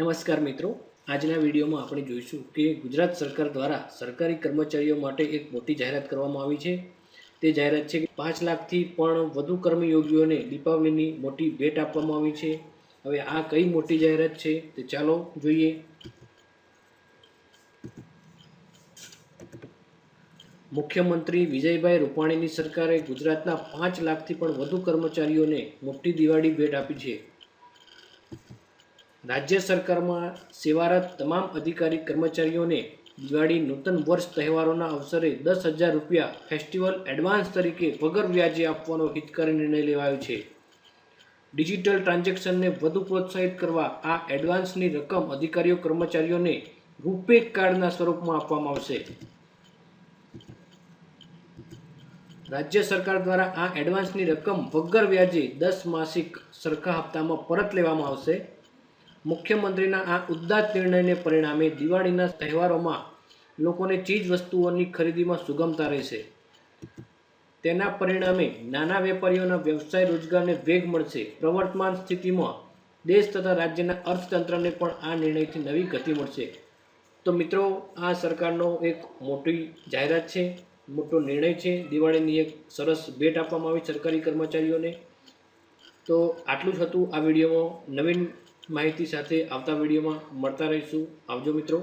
નમસ્કાર મિત્રો, આજના વિડીયોમાં આપણે જોઈશું કે ગુજરાત સરકાર દ્વારા સરકારી કર્મચારીઓ માટે એક મોટી જાહેરાત કરવામાં આવી છે। તે જાહેરાત છે કે 5 લાખથી પણ વધુ કર્મયોગીઓને દીપાવલીની મોટી ભેટ આપવામાં આવી છે। હવે આ કઈ મોટી જાહેરાત છે તે ચાલો જોઈએ। મુખ્યમંત્રી વિજયભાઈ રૂપાણીની સરકારે ગુજરાતના 5 લાખથી પણ વધુ કર્મચારીઓને મોટી દિવાળી ભેટ આપી છે। राज्य सरकार में सेवारत तमाम अधिकारी कर्मचारियों ने दिवाળી नूतन वर्ष तहेवारों अवसरे 10,000 रुपया फेस्टिवल एडवांस तरीके वगर व्याजे आपवानो हितकारी निर्णय लेवायो छे। डिजिटल ट्रांजेक्शन ने वधु प्रोत्साहित करवा आ एडवांस नी रकम अधिकारीओ कर्मचारीओ ने रूपे कार्ड स्वरूप में आपवामां आवशे। राज्य सरकार द्वारा आ एडवांस नी रकम वगर व्याजे 10 मासिक सरखा हप्ता में परत लेवामां आवशे। मुख्यमंत्रीना आ उदात्त निर्णयने परिणामे दिवाळीना तहेवारोमां लोकोने चीज वस्तुओनी खरीदीमां सुगमता रहेशे। तेना परिणामे नाना वेपारीओना व्यवसाय रोजगारने वेग मळशे। प्रवर्तमान स्थितिमां देश तथा राज्यना अर्थतंत्रने पण आ निर्णयथी नवी गति मळशे। तो मित्रों, आ सरकारनो एक मोटी जाहेरात छे, मोटो निर्णय छे। दिवाळीनी एक सरस भेट आपवामां आवी सरकारी कर्मचारीओने। तो आटલું જ હતું આ વિડીયોમાં। નવીન माहिती साथे आवता विडियो में मळता रहीशुं। आवजो मित्रों।